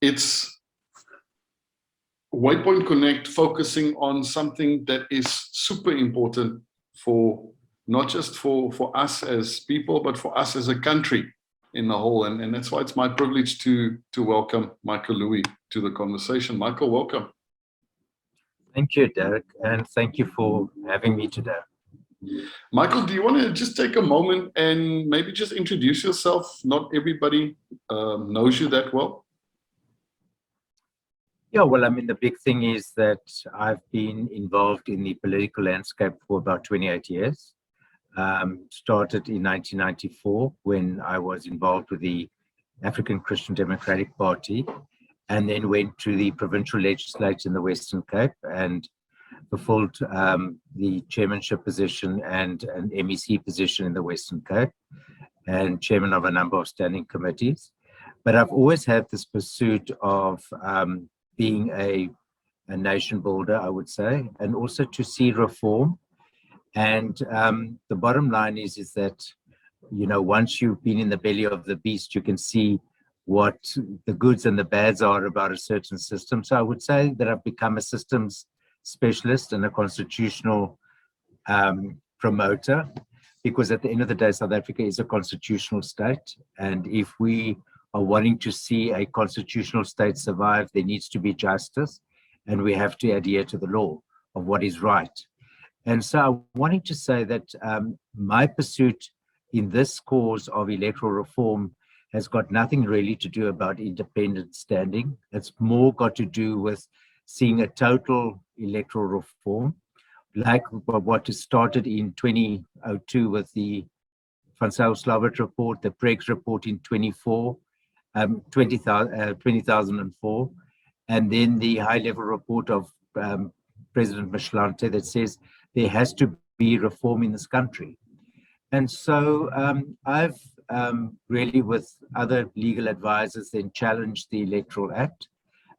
it's Waypoint Connect focusing on something that is super important for not just for us as people, but for us as a country in the whole. And that's why it's my privilege to welcome Michael Louis to the conversation. Michael, welcome. Thank you, Dirk, and thank you for having me today. Michael, do you want to just take a moment and maybe just introduce yourself? Not everybody knows you that well. Yeah, well, I mean, the big thing is that I've been involved in the political landscape for about 28 years. Started in 1994 when I was involved with the African Christian Democratic Party, and then went to the provincial legislature in the Western Cape and fulfilled the chairmanship position and an MEC position in the Western Cape, and chairman of a number of standing committees. But I've always had this pursuit of being a nation builder, I would say, and also to see reform. And the bottom line is that, you know, once you've been in the belly of the beast, you can see what the goods and the bads are about a certain system. So I would say that I've become a systems specialist and a constitutional promoter, because at the end of the day, South Africa is a constitutional state. And if we are wanting to see a constitutional state survive, there needs to be justice, and we have to adhere to the law of what is right. And so I'm wanting to say that my pursuit in this cause of electoral reform has got nothing really to do about independent standing. It's more got to do with seeing a total electoral reform, like what is started in 2002 with the Van Zyl-Slabbert report, the Pregs report in 2004, and then the high-level report of President Mescht that says there has to be reform in this country. And so I've really, with other legal advisors, then challenged the Electoral Act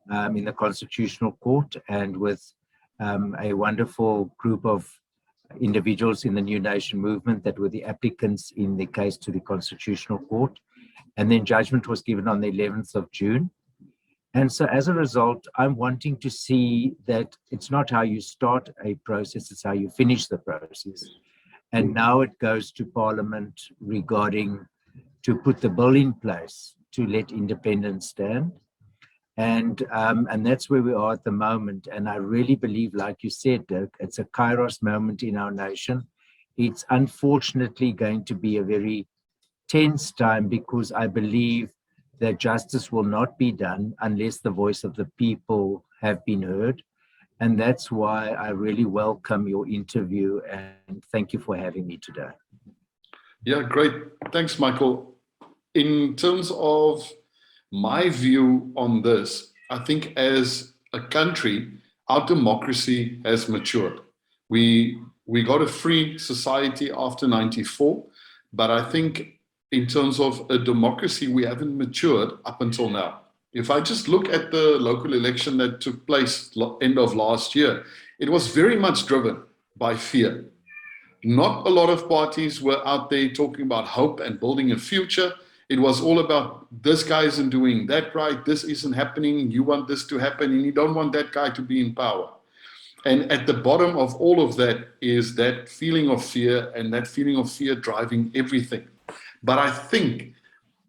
in the Constitutional Court, and with a wonderful group of individuals in the New Nation movement that were the applicants in the case to the Constitutional Court. And then judgment was given on the 11th of June. And so as a result, I'm wanting to see that it's not how you start a process, it's how you finish the process. And now it goes to Parliament regarding to put the bill in place to let independence stand. And that's where we are at the moment. And I really believe, like you said, Dirk, it's a kairos moment in our nation. It's unfortunately going to be a very tense time, because I believe that justice will not be done unless the voice of the people have been heard. And that's why I really welcome your interview, and thank you for having me today. Yeah, great. Thanks, Michael. In terms of my view on this, I think as a country, our democracy has matured. We got a free society after 94, but I think in terms of a democracy, we haven't matured up until now. If I just look at the local election that took place end of last year, it was very much driven by fear. Not a lot of parties were out there talking about hope and building a future. It was all about, this guy isn't doing that right, this isn't happening, you want this to happen, and you don't want that guy to be in power. And at the bottom of all of that is that feeling of fear, and that feeling of fear driving everything. But I think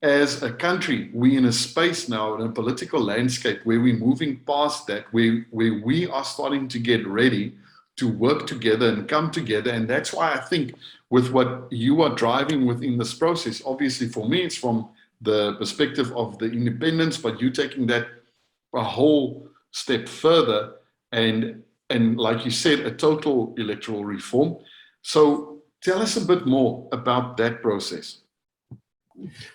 as a country, we're in a space now, in a political landscape, where we're moving past that, where we are starting to get ready to work together and come together. And that's why I think with what you are driving within this process, obviously for me, it's from the perspective of the independence, but you taking that a whole step further, and like you said, a total electoral reform. So tell us a bit more about that process.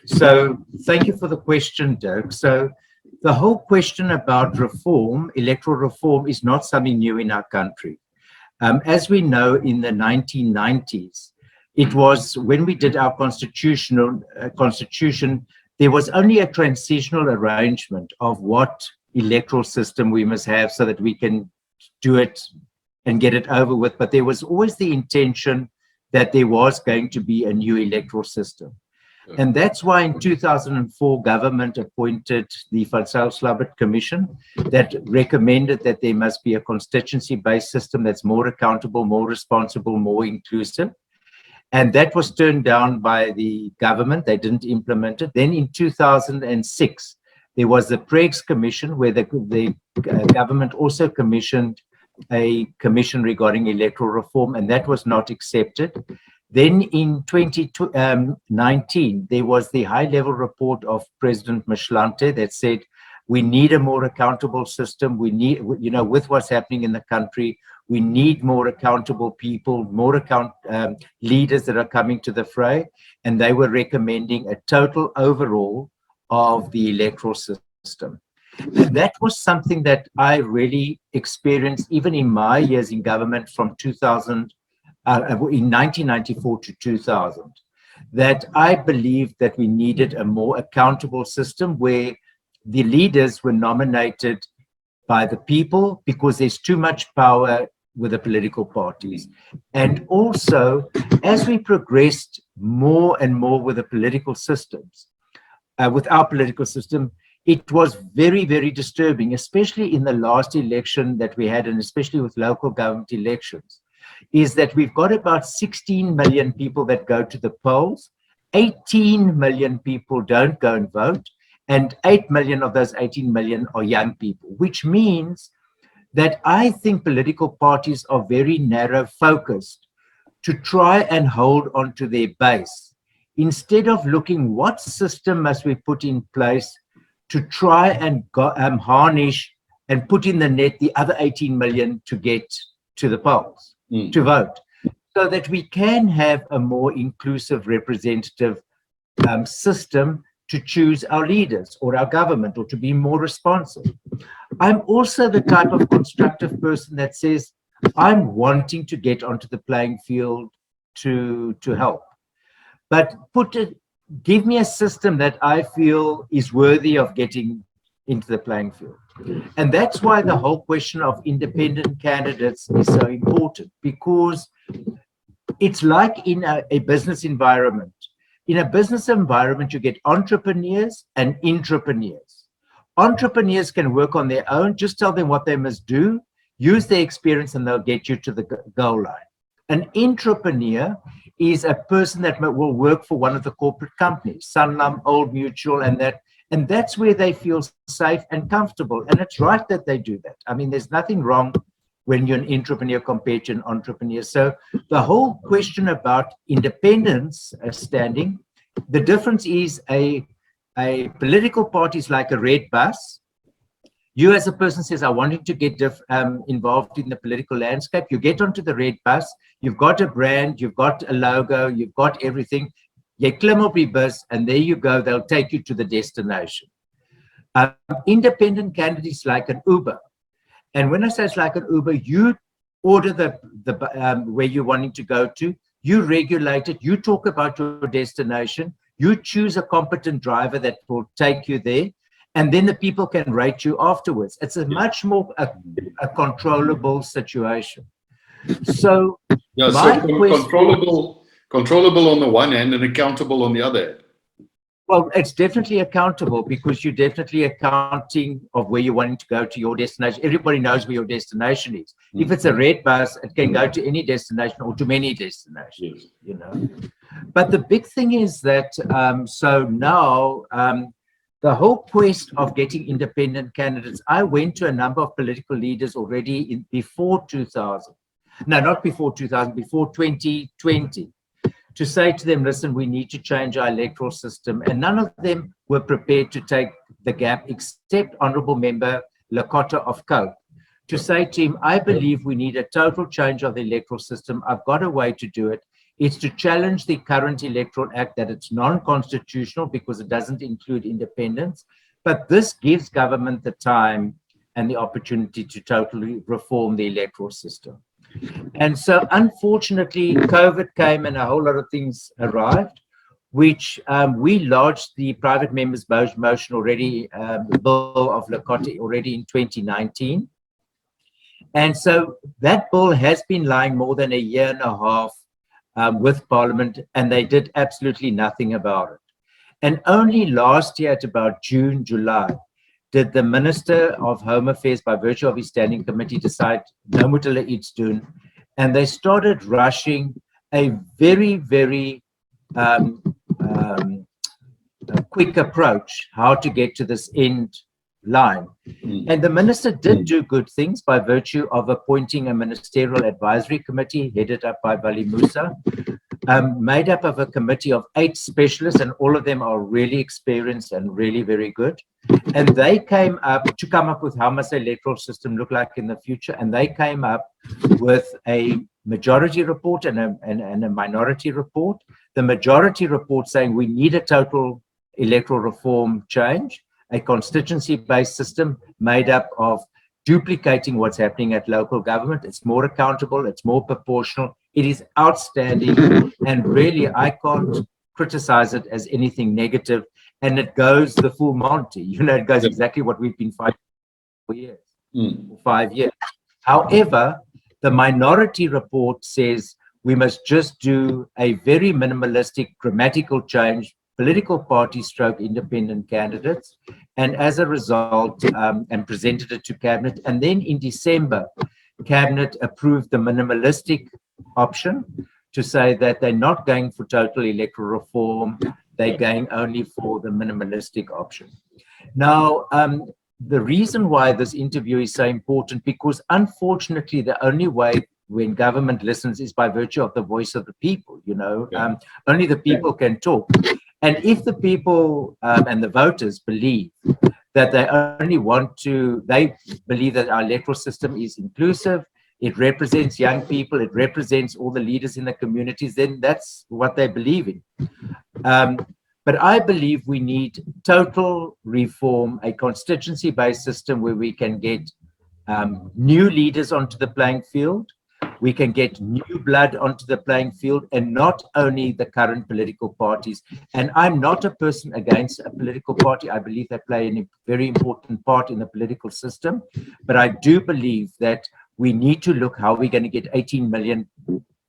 So thank you for the question, Dirk. So the whole question about reform, electoral reform, is not something new in our country. As we know, in the 1990s, it was when we did our constitution, there was only a transitional arrangement of what electoral system we must have so that we can do it and get it over with. But there was always the intention that there was going to be a new electoral system. And that's why in 2004, government appointed the Van Zyl-Slabbert Commission that recommended that there must be a constituency-based system that's more accountable, more responsible, more inclusive. And that was turned down by the government. They didn't implement it. Then in 2006, there was the Pregs Commission, where the government also commissioned a commission regarding electoral reform, and that was not accepted. Then in 2019, there was the high-level report of President Mescht that said, we need a more accountable system. We need, with what's happening in the country, we need more accountable people, more leaders that are coming to the fray. And they were recommending a total overhaul of the electoral system. And that was something that I really experienced even in my years in government from 1994 to 2000, that I believed that we needed a more accountable system where the leaders were nominated by the people, because there's too much power with the political parties. And also, as we progressed more and more with the political systems, with our political system, it was very, very disturbing, especially in the last election that we had, and especially with local government elections, is that we've got about 16 million people that go to the polls, 18 million people don't go and vote, and 8 million of those 18 million are young people, which means that I think political parties are very narrow focused to try and hold on to their base, instead of looking what system must we put in place to try and harness and put in the net the other 18 million to get to the polls, to vote, so that we can have a more inclusive representative system to choose our leaders or our government, or to be more responsive. I'm also the type of constructive person that says, I'm wanting to get onto the playing field to help. But give me a system that I feel is worthy of getting into the playing field. And that's why the whole question of independent candidates is so important, because it's like in a business environment. In a business environment, you get entrepreneurs and intrapreneurs. Entrepreneurs can work on their own, just tell them what they must do, use their experience, and they'll get you to the goal line. An intrapreneur is a person that will work for one of the corporate companies, Sanlam, Old Mutual, and that's where they feel safe and comfortable. And it's right that they do that. I mean, there's nothing wrong when you're an intrapreneur compared to an entrepreneur. So the whole question about independence standing, the difference is a political party is like a red bus. You as a person says, I wanted to get involved in the political landscape. You get onto the red bus, you've got a brand, you've got a logo, you've got everything. You klim op die bus, and there you go, they'll take you to the destination. Independent candidates like an Uber. And when I say it's like an Uber, you order the where you're wanting to go to, you regulate it, you talk about your destination, you choose a competent driver that will take you there, and then the people can rate you afterwards. It's a much more a controllable situation. So, yeah, so controllable on the one hand and accountable on the other hand. Well, it's definitely accountable, because you're definitely accounting of where you're wanting to go to your destination. Everybody knows where your destination is. If it's a red bus, it can go to any destination or to many destinations, you know. But the big thing is that, so now, the whole quest of getting independent candidates, I went to a number of political leaders already before 2000. No, not before 2000, before 2020. To say to them, listen, we need to change our electoral system. And none of them were prepared to take the gap, except Honorable Member Lakota of Cope, to say to him, I believe we need a total change of the electoral system. I've got a way to do it. It's to challenge the current Electoral Act, that it's non-constitutional because it doesn't include independence. But this gives government the time and the opportunity to totally reform the electoral system. And so, unfortunately, COVID came and a whole lot of things arrived, which we lodged the private members' motion already, the bill of Lakota already in 2019. And so that bill has been lying more than a year and a half with Parliament, and they did absolutely nothing about it. And only last year, at about June, July, did the Minister of Home Affairs, by virtue of his standing committee, decide no moet hulle iets doen. And they started rushing a very, very a quick approach how to get to this end line. And the minister did do good things by virtue of appointing a ministerial advisory committee headed up by Vali Musa, made up of a committee of 8 specialists, and all of them are really experienced and really very good. And they came up with how must the electoral system look like in the future. And they came up with a majority report and a minority report. The majority report saying we need a total electoral reform change, a constituency-based system made up of duplicating what's happening at local government. It's more accountable, it's more proportional. It is outstanding, and really I can't criticize it as anything negative. And it goes the full Monty, it goes exactly what we've been fighting for years, for 5 years. However, the minority report says we must just do a very minimalistic grammatical change, political party stroke independent candidates, and as a result, and presented it to Cabinet. And then in December, Cabinet approved the minimalistic option to say that they're not going for total electoral reform, they're going only for the minimalistic option. Now, the reason why this interview is so important, because unfortunately, the only way when government listens is by virtue of the voice of the people, only the people can talk. And if the people and the voters believe that they believe that our electoral system is inclusive, it represents young people, it represents all the leaders in the communities, then that's what they believe in. But I believe we need total reform, a constituency-based system where we can get new leaders onto the playing field, we can get new blood onto the playing field, and not only the current political parties. And I'm not a person against a political party. I believe they play a very important part in the political system. But I do believe that we need to look how we're going to get 18 million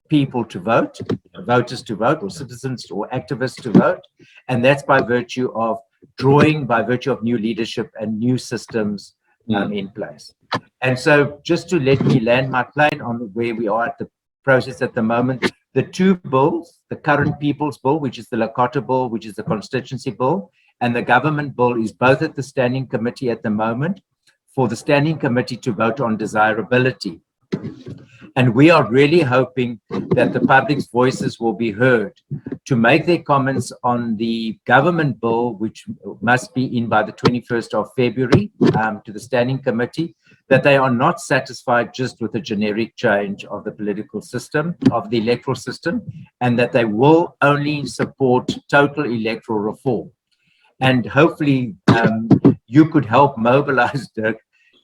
people to vote, voters to vote, or citizens or activists to vote. And that's by virtue of new leadership and new systems in place. And so just to let me land my plane on where we are at the process at the moment, the 2 bills, the current People's Bill, which is the Lakota Bill, which is the Constituency Bill, and the Government Bill is both at the Standing Committee at the moment for the Standing Committee to vote on desirability. And we are really hoping that the public's voices will be heard to make their comments on the government bill, which must be in by the 21st of February to the Standing Committee, that they are not satisfied just with a generic change of the political system, of the electoral system, and that they will only support total electoral reform. And hopefully you could help mobilize, Dirk,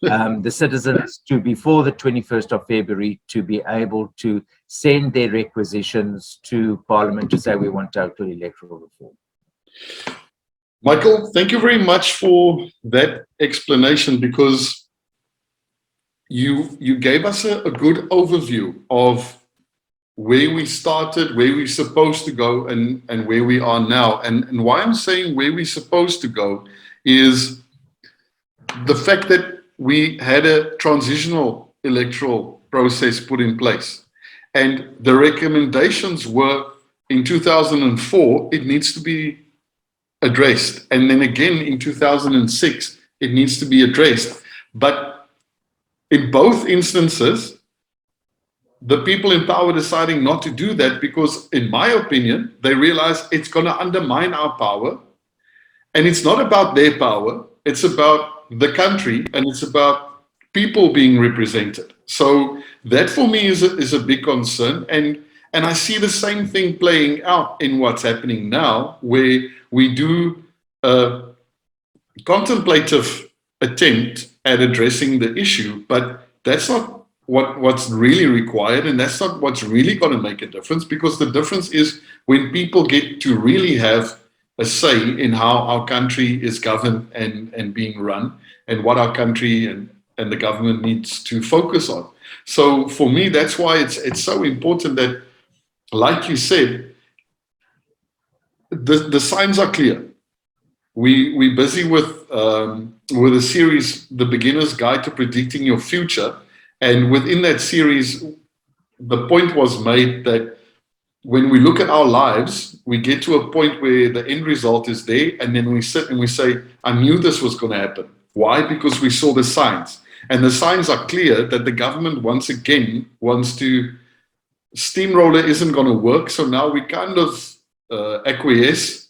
the citizens to, before the 21st of February, to be able to send their requisitions to Parliament to say we want total electoral reform. Michael, thank you very much for that explanation, because you gave us a good overview of where we started, where we're supposed to go, and where we are now. And why I'm saying where we're supposed to go is the fact that we had a transitional electoral process put in place. And the recommendations were in 2004, it needs to be addressed. And then again in 2006, it needs to be addressed. But in both instances, the people in power deciding not to do that because, in my opinion, they realize it's going to undermine our power. And it's not about their power, it's about the country, and it's about people being represented. So that for me is a big concern. And I see the same thing playing out in what's happening now, where we do a contemplative attempt at addressing the issue, but that's not what's really required, and that's not what's really going to make a difference, because the difference is when people get to really have a say in how our country is governed and being run, and what our country and the government needs to focus on. So for me, that's why it's so important that, like you said, the signs are clear. we're busy with a series, The Beginner's Guide to Predicting Your Future. And within that series, the point was made that when we look at our lives, we get to a point where the end result is there, and then we sit and we say, I knew this was going to happen. Why? Because we saw the signs. And the signs are clear that the government once again wants to, steamroller isn't going to work. So now we kind of acquiesce,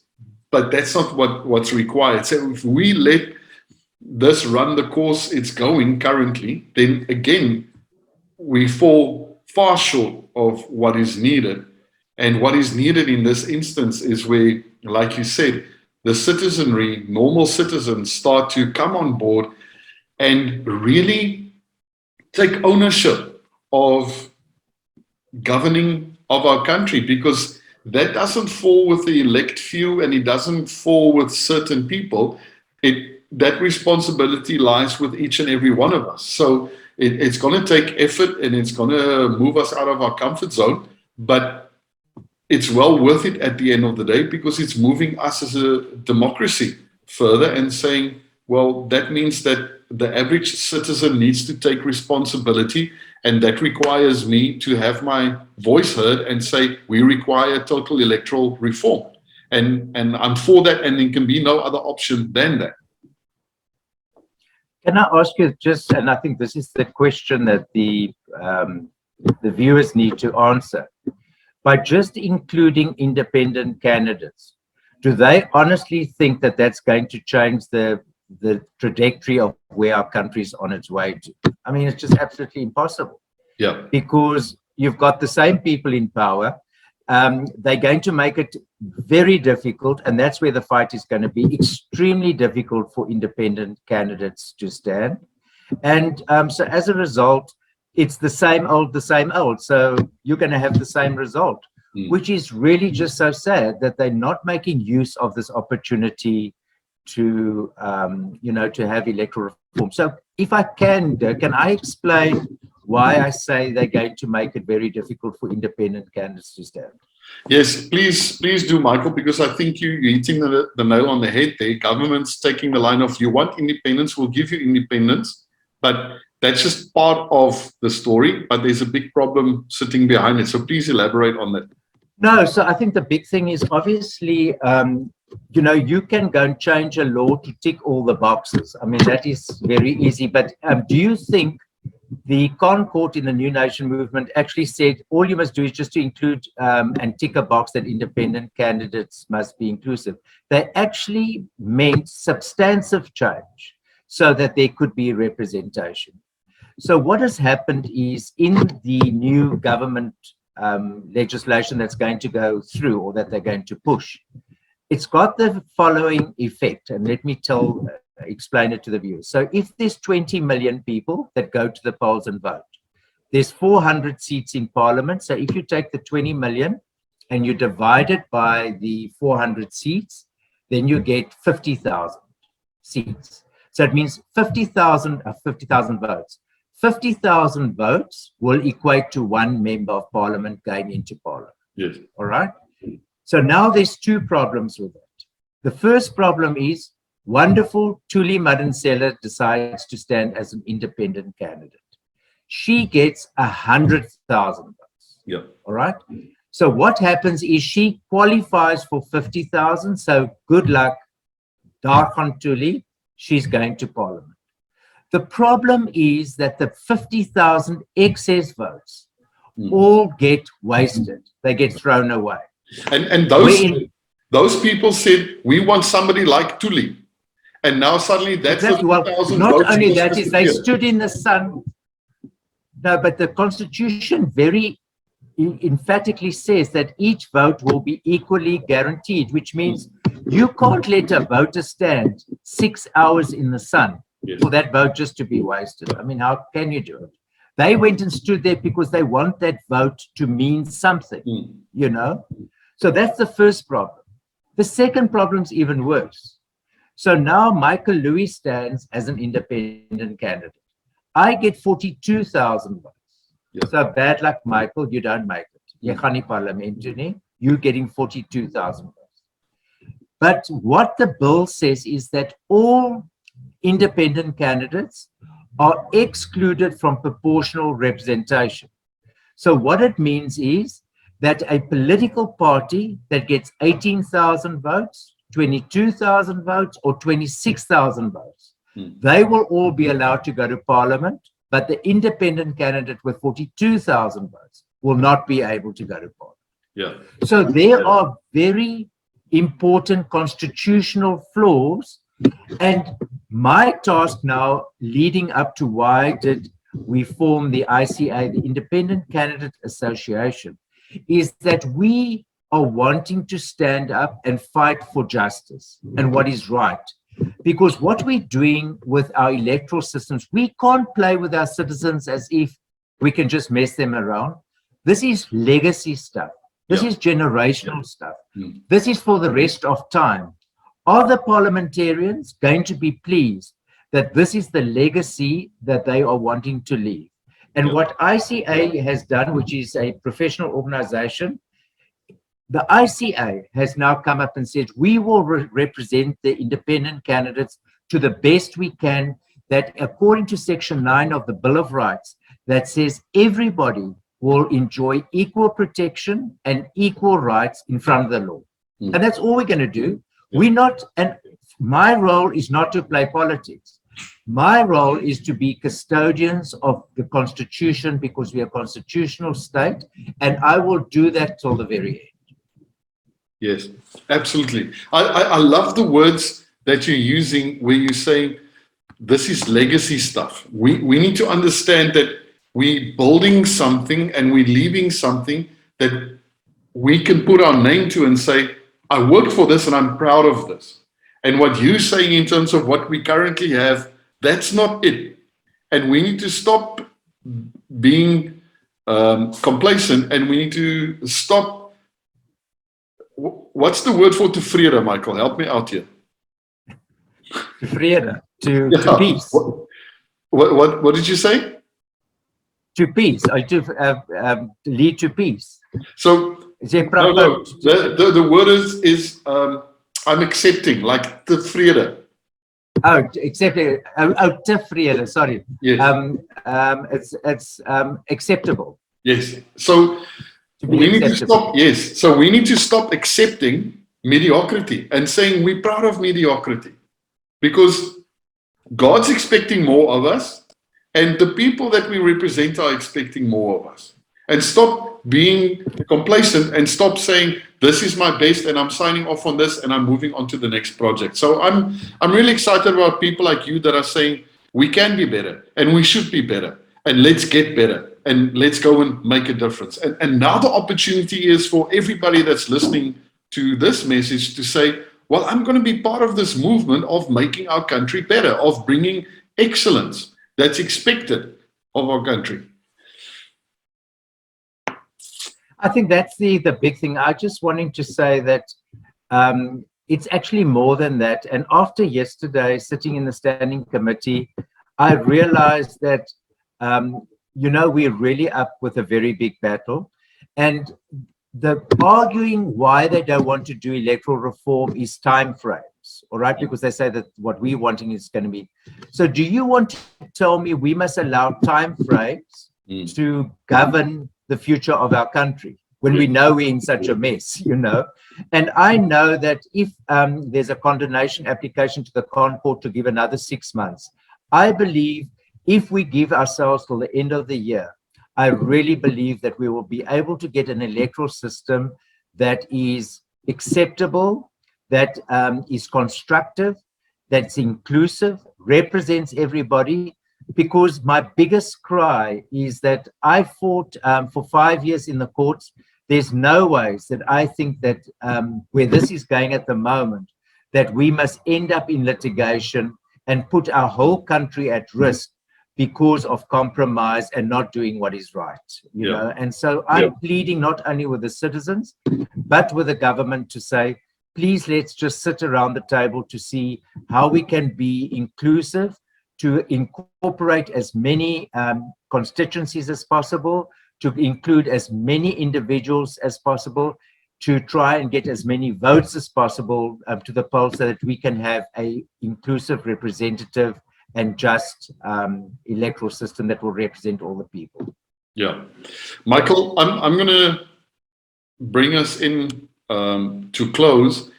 but that's not what's required. So if we let this run the course it's going currently, then again, we fall far short of what is needed. And what is needed in this instance is where, like you said, the citizenry, normal citizens, start to come on board and really take ownership of governing of our country, because that doesn't fall with the elect few and it doesn't fall with certain people. That responsibility lies with each and every one of us. So it's going to take effort and it's going to move us out of our comfort zone, but it's well worth it at the end of the day, because it's moving us as a democracy further and saying, well, that means that the average citizen needs to take responsibility, and that requires me to have my voice heard and say, we require total electoral reform. And I'm for that, and there can be no other option than that. Can I ask you just, and I think this is the question that the viewers need to answer, by just including independent candidates, do they honestly think that that's going to change the trajectory of where our country is on its way to? I mean, it's just absolutely impossible. Yeah. Because you've got the same people in power. They're going to make it very difficult, and that's where the fight is going to be extremely difficult for independent candidates to stand. And so as a result, it's the same old. So you're going to have the same result, which is really just so sad that they're not making use of this opportunity to, to have electoral reform. So if I can, Dirk, can I explain why I say they're going to make it very difficult for independent candidates to stand? Yes, please do, Michael, because I think you're hitting the nail on the head there. Government's taking the line of, you want independence, we'll give you independence, but that's just part of the story, but there's a big problem sitting behind it. So please elaborate on that. No, so I think the big thing is obviously, you can go and change a law to tick all the boxes. I mean, that is very easy. But do you think the Concord in the New Nation movement actually said all you must do is just to include and tick a box that independent candidates must be inclusive? They actually meant substantive change so that there could be representation. So what has happened is, in the new government legislation that's going to go through, or that they're going to push, it's got the following effect, and let me explain it to the viewers. So if there's 20 million people that go to the polls and vote, there's 400 seats in parliament. So if you take the 20 million and you divide it by the 400 seats, then you get 50,000 seats. So it means 50,000 votes. 50,000 votes will equate to one member of parliament going into parliament. Yes. All right. So now there's two problems with it. The first problem is, wonderful Thuli Madonsela decides to stand as an independent candidate. She gets 100,000 votes. Yeah. All right. So what happens is she qualifies for 50,000. So good luck, Dirk Thuli. She's going to parliament. The problem is that the 50,000 excess votes all get wasted. They get thrown away. And those people said, we want somebody like Thuli. And now suddenly that's exactly. Well, not only that is they stood in the sun. No, but the Constitution very emphatically says that each vote will be equally guaranteed, which means you can't let a voter stand 6 hours in the sun for that vote just to be wasted. I mean, how can you do it? They went and stood there because they want that vote to mean something, So that's the first problem. The second problem's even worse. So now Michael Louis stands as an independent candidate. I get 42,000 votes. Yeah. So bad luck, Michael, you don't make it. You're getting 42,000 votes. But what the bill says is that all independent candidates are excluded from proportional representation. So what it means is that a political party that gets 18,000 votes, 22,000 votes, or 26,000 votes, they will all be allowed to go to parliament, but the independent candidate with 42,000 votes will not be able to go to parliament. Yeah. So there are very important constitutional flaws. And my task now, leading up to why did we form the ICA, the Independent Candidate Association, is that we are wanting to stand up and fight for justice and what is right. Because what we're doing with our electoral systems, we can't play with our citizens as if we can just mess them around. This is legacy stuff. This is generational stuff. This is for the rest of time. Are the parliamentarians going to be pleased that this is the legacy that they are wanting to leave? And what ICA has done, which is a professional organization, the ICA has now come up and said, we will represent the independent candidates to the best we can, that according to Section 9 of the Bill of Rights, that says everybody will enjoy equal protection and equal rights in front of the law. And that's all we're going to do. We're not, and my role is not to play politics. My role is to be custodians of the Constitution, because we are a constitutional state, and I will do that till the very end. Yes, absolutely. I love the words that you're using where you're saying this is legacy stuff. We need to understand that we're building something and we're leaving something that we can put our name to and say, I worked for this and I'm proud of this. And what you're saying in terms of what we currently have, that's not it. And we need to stop being complacent, and we need to stop. What's the word for tevrede, Michael? Help me out here. Tevrede, to peace. What did you say? To peace, to lead to peace. So no, the word is I'm accepting, like tevrede. Oh, accepting. Oh, tevrede. Sorry. Yes. It's acceptable. Yes. So we need to stop. Yes. So we need to stop accepting mediocrity and saying we're proud of mediocrity, because God's expecting more of us. And the people that we represent are expecting more of us. And stop being complacent and stop saying, this is my best and I'm signing off on this and I'm moving on to the next project. So I'm really excited about people like you that are saying, we can be better and we should be better and let's get better and let's go and make a difference. And now the opportunity is for everybody that's listening to this message to say, well, I'm going to be part of this movement of making our country better, of bringing excellence that's expected of our country. I think that's the big thing. I just wanting to say that it's actually more than that. And after yesterday, sitting in the standing committee, I realized that, we're really up with a very big battle. And the arguing why they don't want to do electoral reform is time frames, all right? Because they say that what we're wanting is going to be. So do you want to tell me we must allow time frames to govern the future of our country when we know we're in such a mess, And I know that if there's a condemnation application to the Crown Court to give another 6 months, I believe if we give ourselves till the end of the year, I really believe that we will be able to get an electoral system that is acceptable, that is constructive, that's inclusive, represents everybody. Because my biggest cry is that I fought for 5 years in the courts. There's no ways that I think that where this is going at the moment, that we must end up in litigation and put our whole country at risk because of compromise and not doing what is right, you know. And so I'm pleading not only with the citizens, but with the government to say, please, let's just sit around the table to see how we can be inclusive, to incorporate as many constituencies as possible, to include as many individuals as possible, to try and get as many votes as possible to the poll so that we can have a inclusive, representative, and just electoral system that will represent all the people. Yeah. Michael, I'm going to bring us in to close,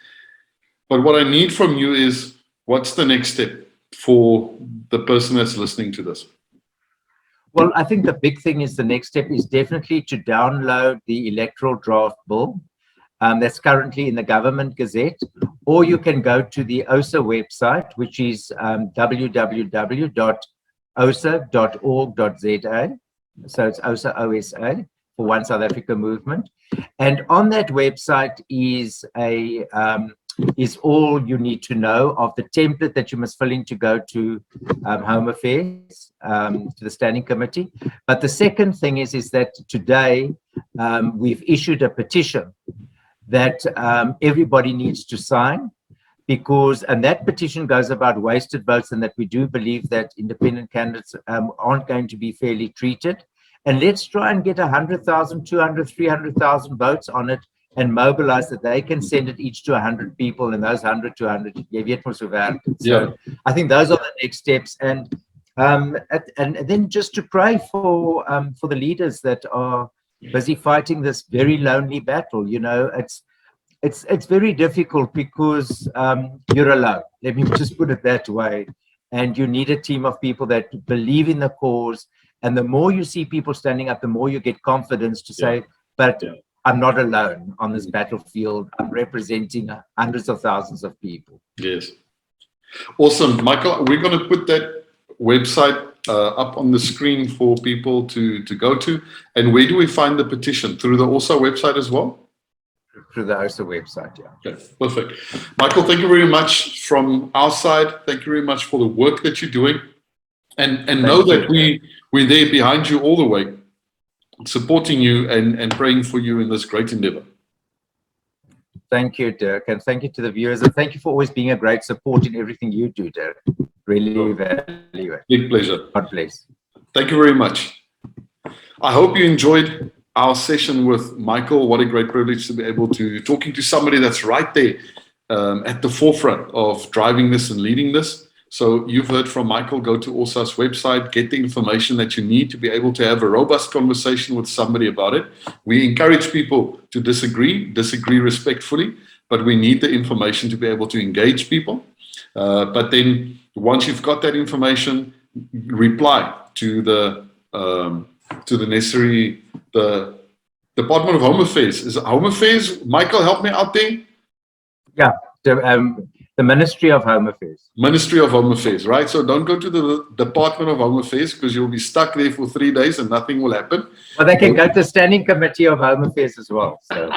but what I need from you is, what's the next step for the person that's listening to this? Well, I think the big thing is the next step is definitely to download the electoral draft bill that's currently in the Government Gazette, or you can go to the OSA website, which is www.osa.org.za. So it's OSA, OSA, for One South Africa Movement. And on that website is is all you need to know of the template that you must fill in to go to Home Affairs, to the Standing Committee. But the second thing is that today we've issued a petition that everybody needs to sign, and that petition goes about wasted votes, and that we do believe that independent candidates aren't going to be fairly treated. And let's try and get 100,000, 200, 300,000 votes on it, and mobilize that they can send it each to 100 people, and those 100 to 100 So I think those are the next steps, and then just to pray for the leaders that are busy fighting this very lonely battle. You know, it's very difficult because you're alone. Let me just put it that way. And you need a team of people that believe in the cause. And the more you see people standing up, the more you get confidence to say, but I'm not alone on this battlefield. I'm representing hundreds of thousands of people. Yes. Awesome. Michael, we're going to put that website up on the screen for people to go to. And where do we find the petition? Through the OSA website as well? Through the OSA website, yeah. Okay, perfect. Michael, thank you very much from our side. Thank you very much for the work that you're doing. And know that we're there behind you all the way, supporting you and praying for you in this great endeavor. Thank you, Dirk, and thank you to the viewers, and thank you for always being a great support in everything you do, Dirk. Really value it. Big pleasure. God bless. Thank you very much. I hope you enjoyed our session with Michael. What a great privilege to be able to talking to somebody that's right there at the forefront of driving this and leading this. So you've heard from Michael. Go to OSA's website, get the information that you need to be able to have a robust conversation with somebody about it. We encourage people to disagree respectfully, but we need the information to be able to engage people. But then once you've got that information, reply to the necessary, the Department of Home Affairs. Is it Home Affairs? Michael, help me out there. Yeah, the Ministry of Home Affairs. Ministry of Home Affairs, right? So don't go to the Department of Home Affairs, because you'll be stuck there for 3 days and nothing will happen. Well, they can go to the Standing Committee of Home Affairs as well. So,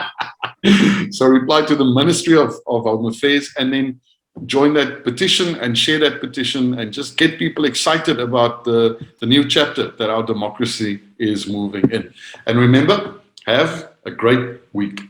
so reply to the Ministry of Home Affairs, and then join that petition and share that petition, and just get people excited about the new chapter that our democracy is moving in. And remember, have a great week.